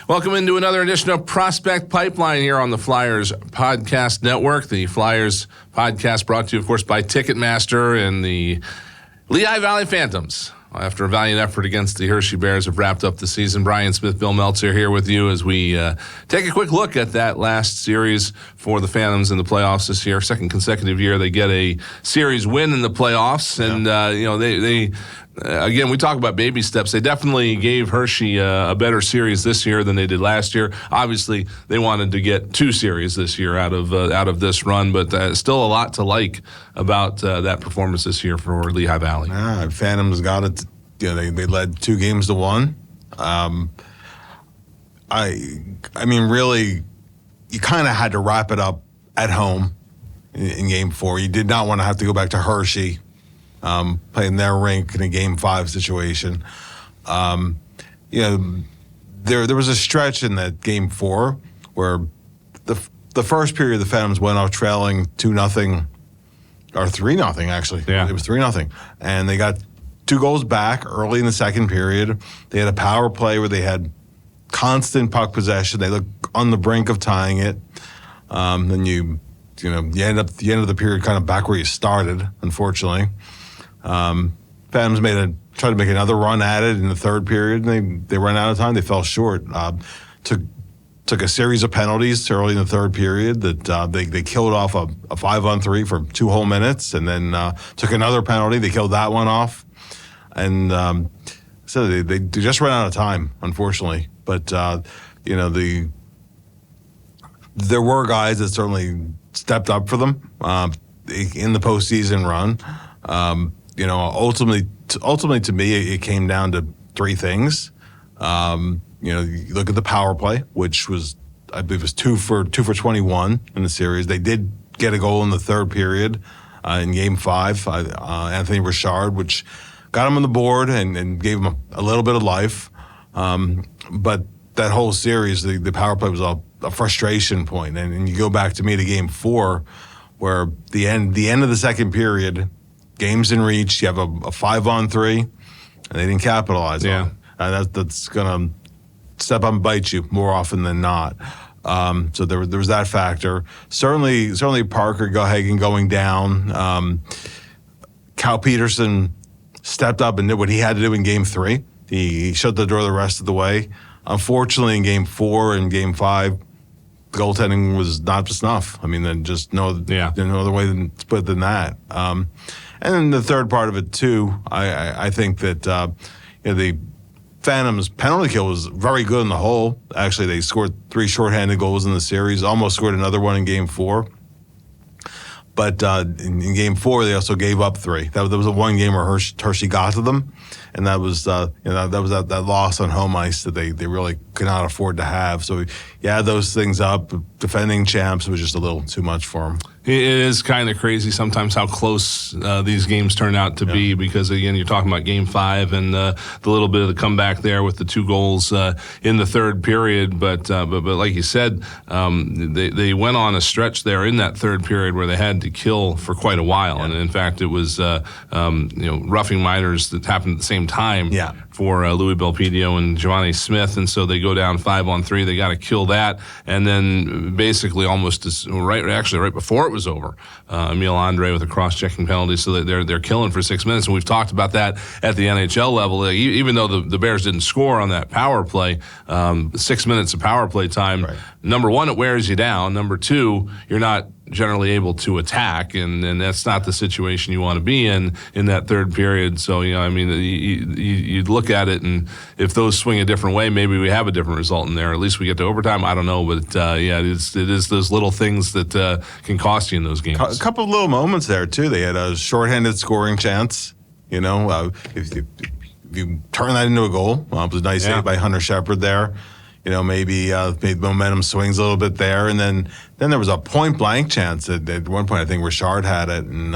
Welcome into another edition of Prospect Pipeline here on the Flyers Podcast Network. The Flyers podcast brought to you, of course, by Ticketmaster, and the Lehigh Valley Phantoms, after a valiant effort against the Hershey Bears, have wrapped up the season. Brian Smith, Bill Meltzer here with you as we take a quick look at that last series for the Phantoms in the playoffs this year. Second consecutive year they get a series win in the playoffs, and they again, we talk about baby steps. They definitely gave Hershey a better series this year than they did last year. Obviously, they wanted to get two series this year out of this run, but still a lot to like about that performance this year for Lehigh Valley. Phantoms got it. They led 2-1. I mean, really, you kind of had to wrap it up at home in Game 4. You did not want to have to go back to Hershey. Playing their rink in a Game 5 situation. There was a stretch in that Game 4 where the first period the Phantoms went off trailing 2-0, or 3-0 actually. Yeah. It was 3-0, and they got 2 goals back early in the second period. They had a power play where they had constant puck possession. They looked on the brink of tying it. Then you end up at the end of the period kind of back where you started, unfortunately. Phantoms tried to make another run at it in the third period, and they ran out of time. They fell short. Took a series of penalties early in the third period that they killed off a 5-on-3 for 2 whole minutes, and then took another penalty. They killed that one off, and so they just ran out of time, unfortunately. But there were guys that certainly stepped up for them in the postseason run. Ultimately, to me, it came down to 3 things. You look at the power play, which was, I believe, was 2 for 21 in the series. They did get a goal in the third period in Game 5. Anthony Richard, which got him on the board and gave him a little bit of life. But that whole series, the power play was a frustration point. And you go back to me to Game 4, where the end of the second period, game's in reach. You have a 5-on-3, and they didn't capitalize on it. And that's going to step up and bite you more often than not. So there was that factor. Certainly Parker Gahagan going down. Cal Peterson stepped up and did what he had to do in Game 3. He shut the door the rest of the way. Unfortunately, in Game 4 and Game 5, the goaltending was not just enough. I mean, then just no other way to put it than that. And then the third part of it, too, I think that the Phantoms' penalty kill was very good in the whole. Actually, they scored 3 shorthanded goals in the series, almost scored another one in Game 4. But in Game 4, they also gave up 3. That was a one game where Hershey got to them, and that was that loss on home ice that they really could not afford to have. So you add those things up. Defending champs was just a little too much for them. It is kind of crazy sometimes how close these games turn out to be, because, again, you're talking about Game 5 and the little bit of the comeback there with the 2 goals in the third period. But like you said, they went on a stretch there in that third period where they had to kill for quite a while. Yeah. And, in fact, it was roughing minors that happened at the same time for Louis Belpedio and Giovanni Smith. And so they go down 5-on-3. They got to kill that. And then basically almost right before it was over, Emil Andre with a cross-checking penalty, so that they're killing for 6 minutes. And we've talked about that at the NHL level. Even though the Bears didn't score on that power play, 6 minutes of power play time, number one, it wears you down. Number two, you're not generally able to attack, and that's not the situation you want to be in that third period. So, you look at it, and if those swing a different way, maybe we have a different result in there. At least we get to overtime. I don't know, but it is those little things that can cost you in those games. A couple of little moments there too. They had a shorthanded scoring chance. If you turn that into a goal, it was a nice save by Hunter Shepard there. Maybe the momentum swings a little bit there, and then there was a point blank chance at one point. I think Richard had it, and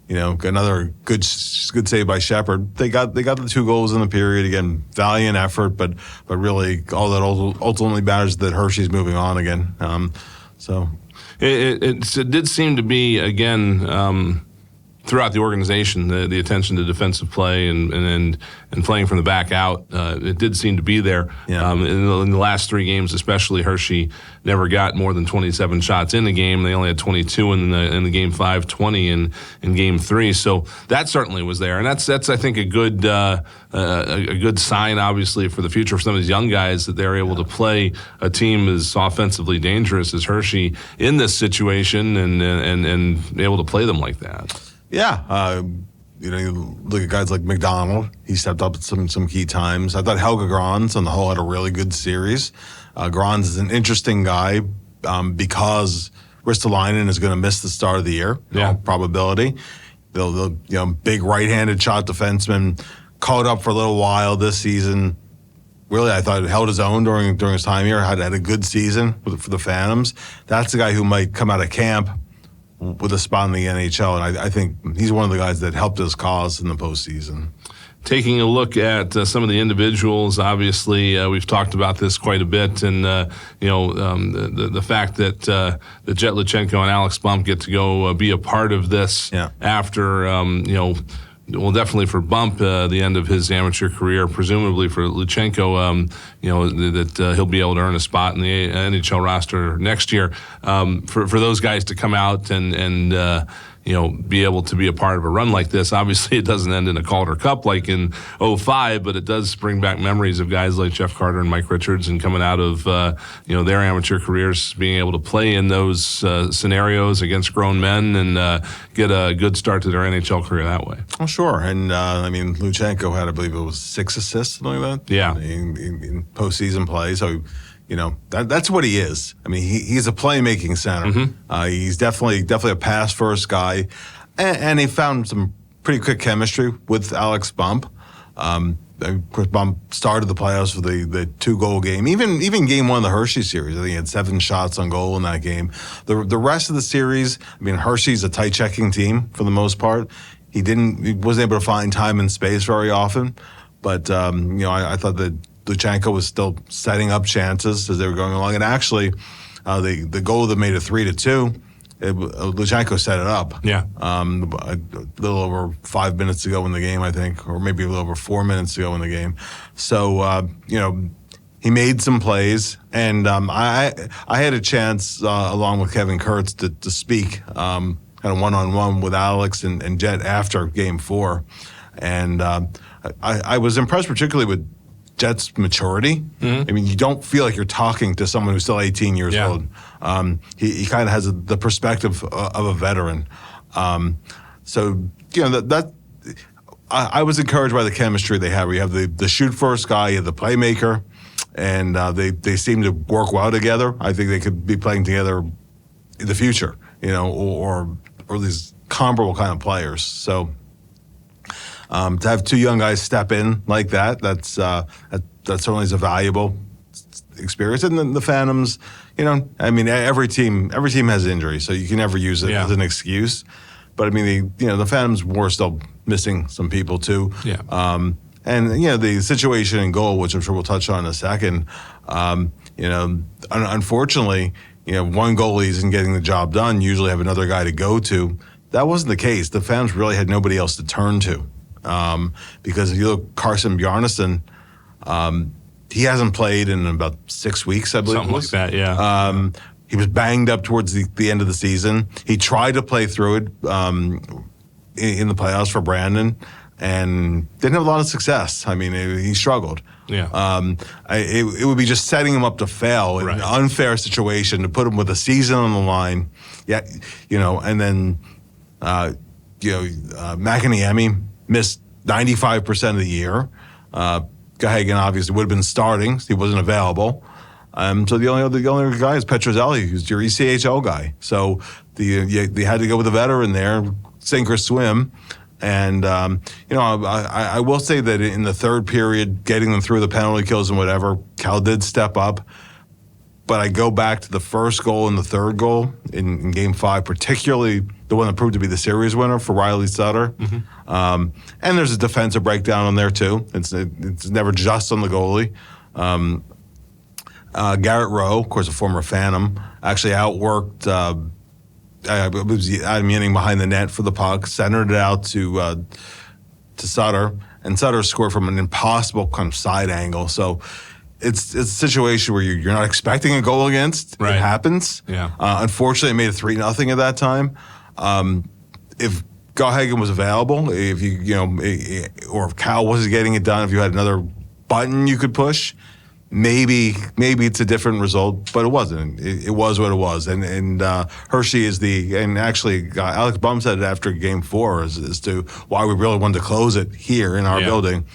another good save by Shepard. They got the 2 goals in the period. Again, valiant effort, but really all that ultimately matters is that Hershey's moving on again. So it did seem to be, again, throughout the organization, the attention to defensive play and playing from the back out, it did seem to be there. Yeah. In the last 3 games, especially, Hershey never got more than 27 shots in the game. They only had 22 in the game 5, 20 in game 3. So that certainly was there, and that's I think a good sign, obviously, for the future for some of these young guys, that they're able to play a team as offensively dangerous as Hershey in this situation and able to play them like that. Yeah, you look at guys like McDonald. He stepped up at some key times. I thought Helge Grans on the whole had a really good series. Grans is an interesting guy because Ristolainen is going to miss the start of the year. Yeah, probability. They'll big right-handed shot defenseman, caught up for a little while this season. Really, I thought held his own during his time here. Had a good season for the Phantoms. That's the guy who might come out of camp with a spot in the NHL, and I think he's one of the guys that helped his cause in the postseason. Taking a look at some of the individuals, obviously we've talked about this quite a bit, and the fact that Jet Luchenko and Alex Bump get to go be a part of this after well, definitely for Bump, the end of his amateur career, presumably for Luchenko, that he'll be able to earn a spot in the NHL roster next year. For those guys to come out and be able to be a part of a run like this. Obviously, it doesn't end in a Calder Cup like in 2005, but it does bring back memories of guys like Jeff Carter and Mike Richards, and coming out of their amateur careers, being able to play in those scenarios against grown men and get a good start to their NHL career that way. Oh, sure. And Luchenko had, I believe it was 6 assists, something like that. Yeah, in postseason play. So. That's what he is. I mean, he's a playmaking center. Mm-hmm. He's definitely a pass-first guy, and he found some pretty quick chemistry with Alex Bump. Of course, Bump started the playoffs for the 2-goal game. Even game 1 of the Hershey series, I think he had 7 shots on goal in that game. The rest of the series, I mean, Hershey's a tight checking team for the most part. He wasn't able to find time and space very often, but I thought that Luchenko was still setting up chances as they were going along, and actually, the goal that made it 3-2, Luchenko set it up. Yeah, a little over 5 minutes to go in the game, I think, or maybe a little over 4 minutes to go in the game. So he made some plays, and I had a chance along with Kevin Kurtz to speak kind of one-on-one with Alex and Jet after Game 4, and I was impressed particularly with Jet's maturity. Mm-hmm. I mean, you don't feel like you're talking to someone who's still 18 years old. He kind of has the perspective of a veteran. I was encouraged by the chemistry they have. We have the shoot first guy, you have the playmaker, and they seem to work well together. I think they could be playing together in the future, or these comparable kind of players. So. To have 2 young guys step in like that certainly is a valuable experience. And then the Phantoms, every team has injuries, so you can never use it as an excuse. But I mean, the Phantoms were still missing some people too. Yeah. And the situation in goal, which I'm sure we'll touch on in a second. Unfortunately, one goalie isn't getting the job done. You usually have another guy to go to. That wasn't the case. The Phantoms really had nobody else to turn to. Because if you look, Carson Bjarnason, he hasn't played in about 6 weeks, I believe. Something like that, yeah. He was banged up towards the end of the season. He tried to play through it in the playoffs for Brandon and didn't have a lot of success. I mean, he struggled. Yeah. It would be just setting him up to fail in an unfair situation to put him with a season on the line. Yeah, and then McIniemi missed 95% of the year. Gahagan obviously would have been starting. He wasn't available. So the only other guy is Petrozelli, who's your ECHL guy. So they had to go with a veteran there, sink or swim. And, I will say that in the third period, getting them through the penalty kills and whatever, Cal did step up. But I go back to the first goal and the third goal in Game 5, particularly the one that proved to be the series winner for Riley Sutter. Mm-hmm. And there's a defensive breakdown on there, too. It's never just on the goalie. Garrett Rowe, of course, a former Phantom, actually outworked was Adam Yinning behind the net for the puck, centered it out to Sutter, and Sutter scored from an impossible kind of side angle. So it's a situation where you're not expecting a goal against. Right. It happens. Yeah. Unfortunately, it made it 3-0 at that time. If Goaltending was available, if or if Cal wasn't getting it done, if you had another button you could push, maybe it's a different result, but it wasn't. It was what it was. And Hershey is and actually Alex Bum said it after Game 4 as to why we really wanted to close it here in our building.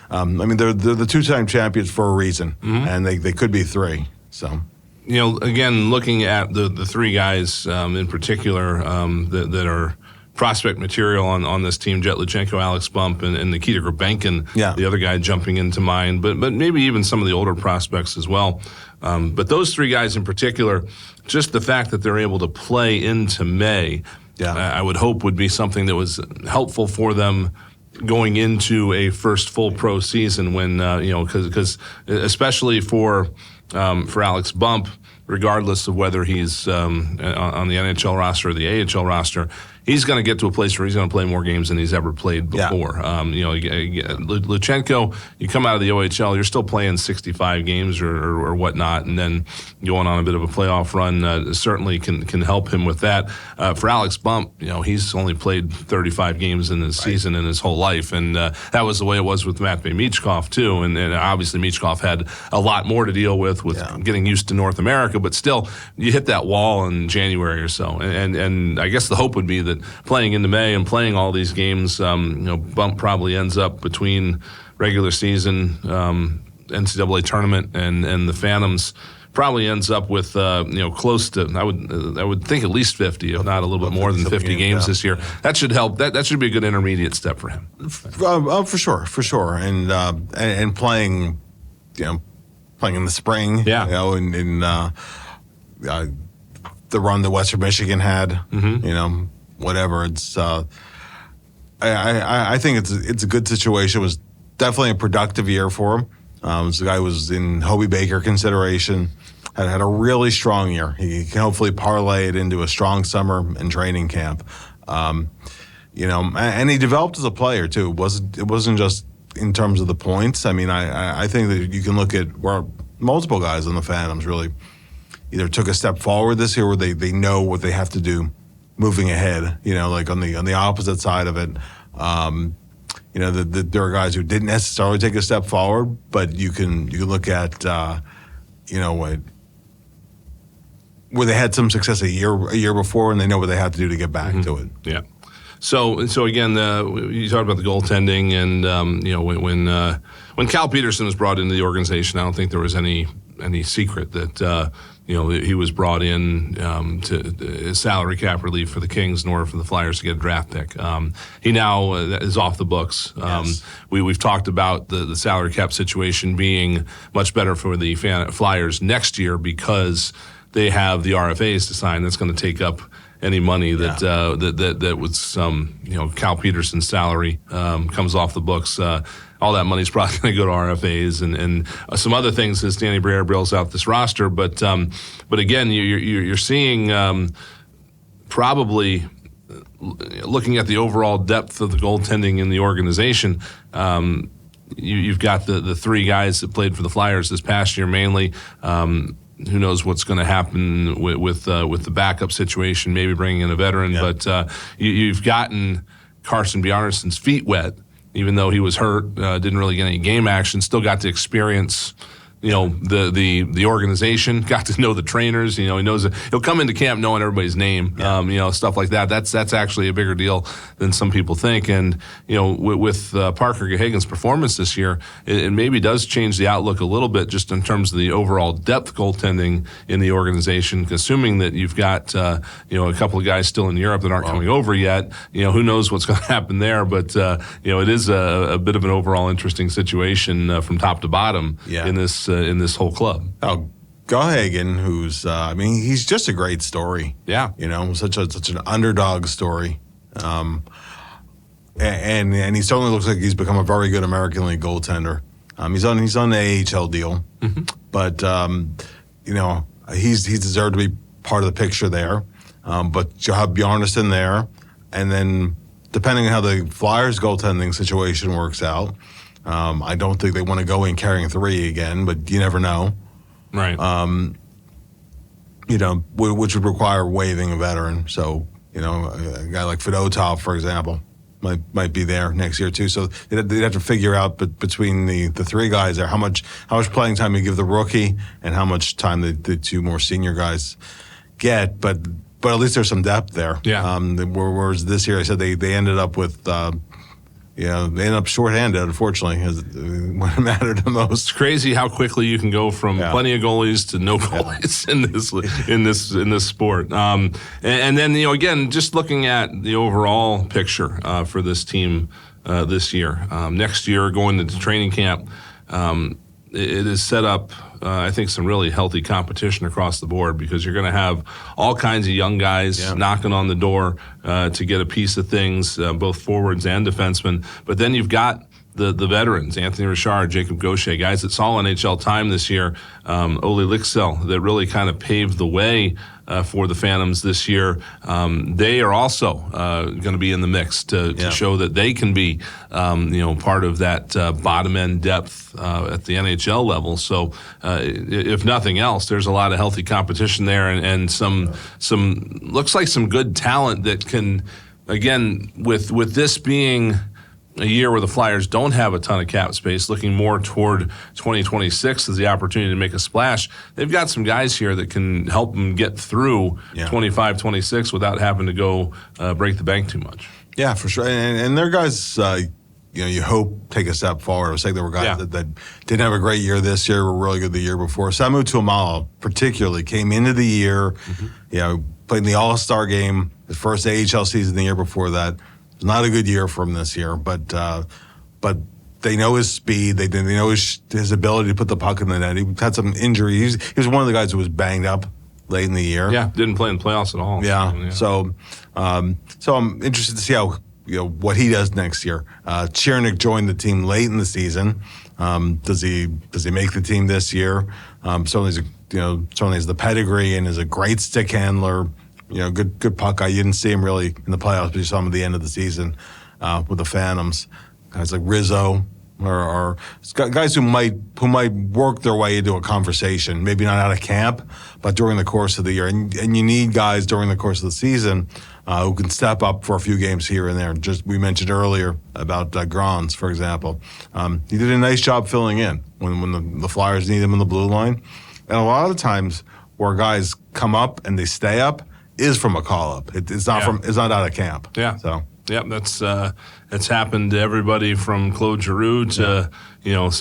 I mean, they're the two-time champions for a reason, and they could be 3. So, again, looking at the 3 guys in particular that are prospect material on this team, Jet Luchenko, Alex Bump, and Nikita Grabenkin, the other guy jumping into mind, but maybe even some of the older prospects as well. But those 3 guys in particular, just the fact that they're able to play into May, I would hope would be something that was helpful for them going into a first full pro season when, because especially for Alex Bump, regardless of whether he's on the NHL roster or the AHL roster, he's going to get to a place where he's going to play more games than he's ever played before. Luchenko, you come out of the OHL, you're still playing 65 games or whatnot, and then going on a bit of a playoff run certainly can help him with that. For Alex Bump, he's only played 35 games in his season in his whole life, and that was the way it was with Matvei Michkov too. And obviously Michkov had a lot more to deal with getting used to North America, but still, you hit that wall in January or so. And I guess the hope would be that playing into May and playing all these games, Bump probably ends up between regular season, NCAA tournament, and the Phantoms. Probably ends up with close to I would think at least 50, if not a little bit more than 50 games this year. That should help. That should be a good intermediate step for him. For sure, and playing, playing in the spring, in the run that Western Michigan had, whatever. It's I think it's a good situation. It was definitely a productive year for him. This guy was in Hobie Baker consideration, had a really strong year. He can hopefully parlay it into a strong summer and training camp. And he developed as a player too. It wasn't just in terms of the points. I mean, I think that you can look at where multiple guys on the Phantoms really either took a step forward this year, where they know what they have to do moving ahead. Like on the opposite side of it. There are guys who didn't necessarily take a step forward, but you can look at where they had some success a year before, and they know what they have to do to get back to it. Yeah. So again, you talked about the goaltending, and when Cal Peterson was brought into the organization, I don't think there was any secret that he was brought in to salary cap relief for the Kings in order for the Flyers to get a draft pick. He now is off the books. Yes. We've talked about the salary cap situation being much better for the Flyers next year because they have the RFAs to sign. That's going to take up any money that was Cal Peterson's salary comes off the books. All that money's probably going to go to RFAs and some other things as Danny Briere builds out this roster. But again, you're seeing probably looking at the overall depth of the goaltending in the organization. You've got the 3 guys that played for the Flyers this past year mainly. Who knows what's going to happen with the backup situation? Maybe bringing in a veteran, but you've gotten Carson Bjarnason's feet wet. Even though he was hurt, didn't really get any game action, still got to experience, the organization, got to know the trainers. He knows he'll come into camp knowing everybody's name, stuff like that. That's actually a bigger deal than some people think. And with Parker Gahagen's performance this year, it maybe does change the outlook a little bit, just in terms of the overall depth goaltending in the organization. Assuming that you've got a couple of guys still in Europe that aren't coming over yet, who knows what's going to happen there. But it is a bit of an overall interesting situation from top to bottom in this whole club. Oh, Gahagen, who's he's just a great story. Yeah, such an underdog story, and he certainly looks like he's become a very good American League goaltender. He's on the AHL deal, but he's deserved to be part of the picture there. but you'll have Bjarnason there, and then depending on how the Flyers goaltending situation works out, I don't think they want to go in carrying 3 again, but you never know. Right. Which would require waiving a veteran. So, a guy like Fedotov, for example, might be there next year too. So they'd have to figure out between the 3 guys there how much playing time you give the rookie and how much time the 2 more senior guys get. But at least there's some depth there. Yeah. Whereas this year, I said they ended up with. They ended up shorthanded, unfortunately, when it mattered the most. It's crazy how quickly you can go from plenty of goalies to no goalies in this sport. And then again, just looking at the overall picture for this team this year. Next year, going into training camp, it is set up. I think some really healthy competition across the board because you're going to have all kinds of young guys knocking on the door to get a piece of things, both forwards and defensemen. But then you've got the veterans, Anthony Richard, Jacob Gaucher, guys that saw NHL time this year, Ole Lixell, that really kind of paved the way for the Phantoms this year. They are also going to be in the mix to show that they can be, part of that bottom end depth at the NHL level. So, if nothing else, there's a lot of healthy competition there, and some looks like some good talent that can, again, with this being a year where the Flyers don't have a ton of cap space, looking more toward 2026 as the opportunity to make a splash. They've got some guys here that can help them get through 25, 26 without having to go break the bank too much. Yeah, for sure. And they're guys, you hope take a step forward. I was saying there were guys that didn't have a great year this year, were really good the year before. Samu Tuomala particularly came into the year, played in the All-Star game, his first AHL season the year before that. Not a good year for him this year, but they know his speed. They know his ability to put the puck in the net. He had some injuries. He was one of the guys who was banged up late in the year. Yeah, didn't play in the playoffs at all. Yeah. So I'm interested to see how what he does next year. Chernik joined the team late in the season. Does he make the team this year? Certainly has the pedigree and is a great stick handler. Good puck guy. You didn't see him really in the playoffs, but you saw him at the end of the season with the Phantoms. Guys like Rizzo or guys who might work their way into a conversation, maybe not out of camp, but during the course of the year. And you need guys during the course of the season who can step up for a few games here and there. Just we mentioned earlier about Grans, for example. He did a nice job filling in when the Flyers need him in the blue line. And a lot of the times where guys come up and they stay up, is from a call up. It's not out of camp. Yeah. So that's happened to everybody from Claude Giroux to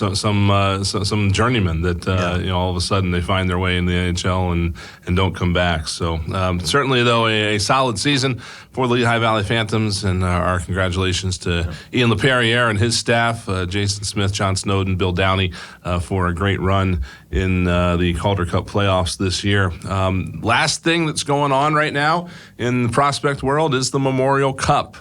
some journeymen that all of a sudden they find their way in the NHL and don't come back. So certainly though a solid season for the Lehigh Valley Phantoms, and our congratulations to Ian LaPerriere and his staff, Jason Smith, John Snowden, Bill Downey, for a great run in the Calder Cup playoffs this year. Last thing that's going on right now in the prospect world is the Memorial Cup.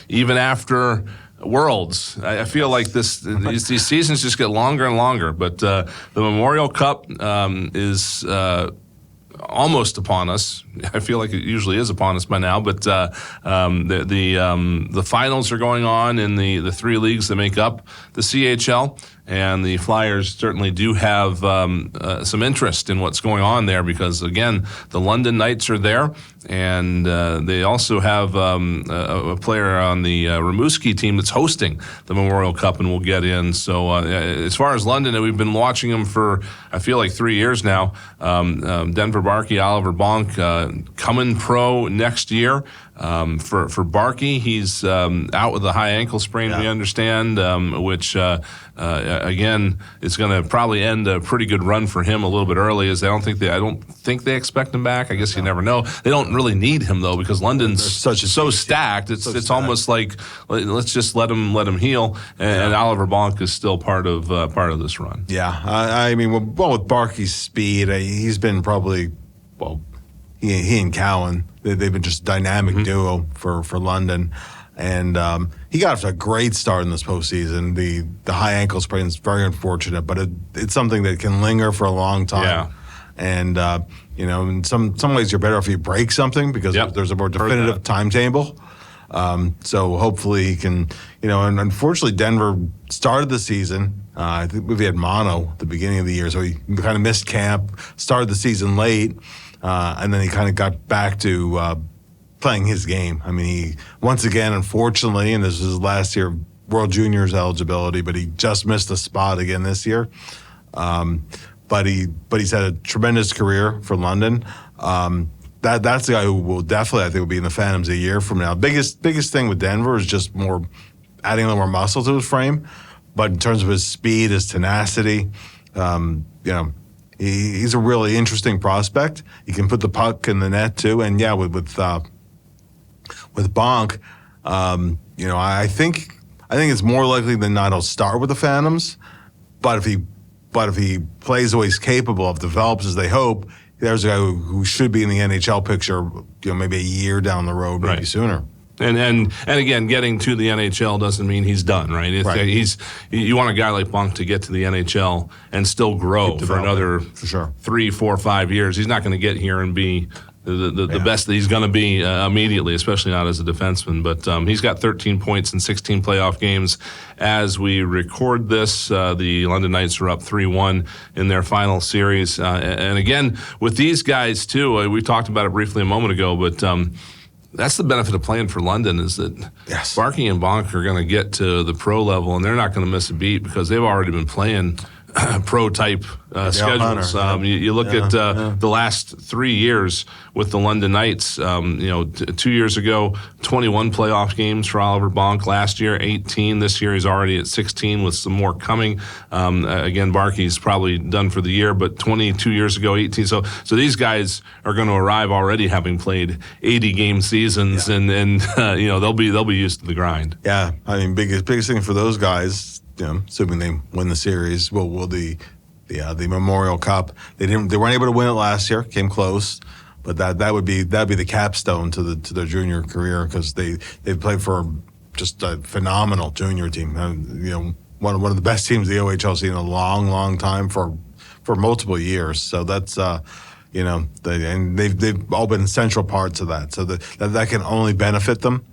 Even after Worlds, I feel like these seasons just get longer and longer. But the Memorial Cup is almost upon us. I feel like it usually is upon us by now. But the finals are going on in the 3 leagues that make up the CHL. And the Flyers certainly do have some interest in what's going on there because, again, the London Knights are there, and they also have a player on the Rimouski team that's hosting the Memorial Cup and will get in. So as far as London, we've been watching them for, I feel like, 3 years now. Denver Barkey, Oliver Bonk, coming pro next year. For Barkey, he's out with a high ankle sprain, we understand, which again is going to probably end a pretty good run for him a little bit early. As I don't think they expect him back. I guess you never know. They don't really need him though because London's so stacked. It's almost like let's just let him heal. And Oliver Bonk is still part of this run. Yeah, I mean, with Barkey's speed, he's been probably he and Cowan. They've been just a dynamic duo for London. And he got off to a great start in this postseason. The high ankle sprain is very unfortunate, but it's something that can linger for a long time. And in some ways, you're better if you break something because there's a more definitive timetable. So hopefully he can, and unfortunately Denver started the season. I think we had mono at the beginning of the year, so he kind of missed camp, started the season late, and then he kind of got back to playing his game. I mean, he once again, unfortunately, and this was his last year of World Juniors eligibility, but he just missed a spot again this year. But he's had a tremendous career for London. That's the guy who will definitely, I think, will be in the Phantoms a year from now. Biggest thing with Denver is just adding a little more muscle to his frame. But in terms of his speed, his tenacity, he's a really interesting prospect. He can put the puck in the net too. And with Bonk, I think it's more likely than not he'll start with the Phantoms. But if he plays the way he's capable of, develops as they hope, there's a guy who should be in the NHL picture, maybe a year down the road, maybe sooner. And again, getting to the NHL doesn't mean he's done, right? You want a guy like Bonk to get to the NHL and still grow for another 3, 4, 5 years. He's not going to get here and be the best that he's going to be immediately, especially not as a defenseman. But he's got 13 points in 16 playoff games. As we record this, the London Knights are up 3-1 in their final series. And again, with these guys, too, we talked about it briefly a moment ago, but that's the benefit of playing for London is that Barkey and Bonk are going to get to the pro level, and they're not going to miss a beat because they've already been playing pro-type schedules. You look at the last 3 years with the London Knights. 2 years ago, 21 playoff games for Oliver Bonk. Last year, 18. This year, he's already at 16 with some more coming. Again, Barkey's probably done for the year, but 22 years ago, 18. So these guys are going to arrive already having played 80 game seasons, and they'll be used to the grind. Yeah, I mean, biggest thing for those guys. Assuming they win the series, will the Memorial Cup. They weren't able to win it last year. Came close, but that'd be the capstone to their junior career because they played for just a phenomenal junior team. One of the best teams the OHL seen in a long time for multiple years. So that's and they've all been central parts of that. So that can only benefit them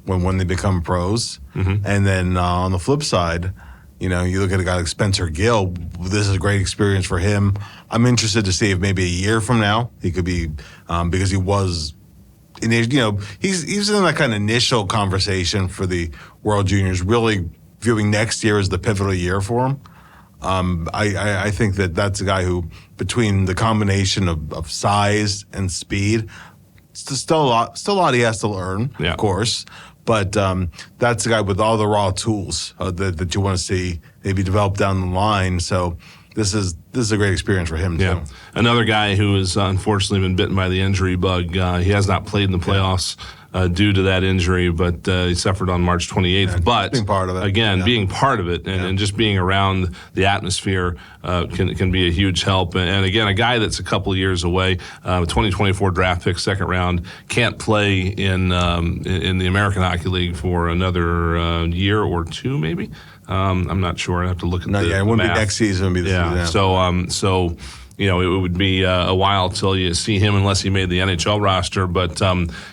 when they become pros. Mm-hmm. And then on the flip side, you look at a guy like Spencer Gill. This is a great experience for him. I'm interested to see if maybe a year from now he could be, because he was, he's in that kind of initial conversation for the World Juniors, really viewing next year as the pivotal year for him. I think that's a guy who, between the combination of size and speed, still a lot he has to learn, of course. But that's a guy with all the raw tools that you want to see maybe develop down the line. So this is a great experience for him, too. Yeah. Another guy who has unfortunately been bitten by the injury bug. He has not played in the playoffs due to that injury, but he suffered on March 28th. Yeah, but being part of it. Again, being part of it and just being around the atmosphere can be a huge help. And again, a guy that's a couple of years away, 2024 draft pick, second round, can't play in the American Hockey League for another year or two, maybe. I'm not sure. I have to look at the it wouldn't math. be next season. It'd be the season. So it would be a while till you see him unless he made the NHL roster. But,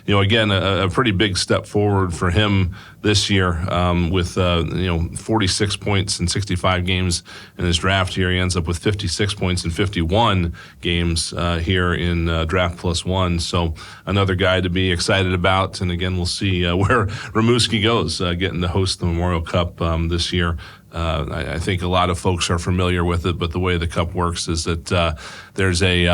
again, a pretty big step forward for him this year with, 46 points in 65 games in his draft year. He ends up with 56 points in 51 games here in Draft Plus One. So another guy to be excited about. And, again, we'll see where Rimouski goes, getting to host the Memorial Cup this year. I think a lot of folks are familiar with it, but the way the Cup works is that there's a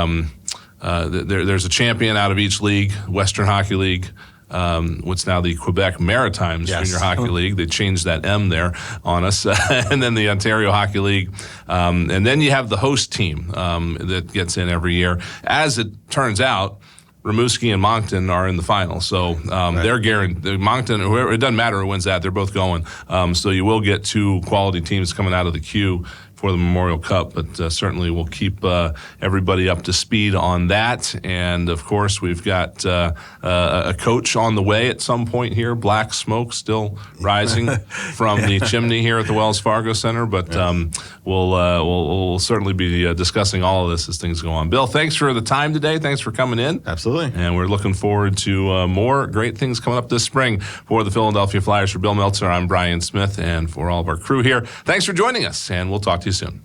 champion out of each league. Western Hockey League, what's now the Quebec Maritimes Junior Hockey League. They changed that M there on us. And then the Ontario Hockey League. And then you have the host team that gets in every year. As it turns out, Rimouski and Moncton are in the final, so they're guaranteed. Moncton, whoever, it doesn't matter who wins that; they're both going. So you will get two quality teams coming out of the queue for the Memorial Cup, but certainly we'll keep everybody up to speed on that. And of course, we've got a coach on the way at some point here. Black smoke still rising from the chimney here at the Wells Fargo Center, but we'll certainly be discussing all of this as things go on. Bill, thanks for the time today. Thanks for coming in. Absolutely. And we're looking forward to more great things coming up this spring for the Philadelphia Flyers. For Bill Meltzer, I'm Brian Smith, and for all of our crew here, thanks for joining us, and we'll talk to you soon.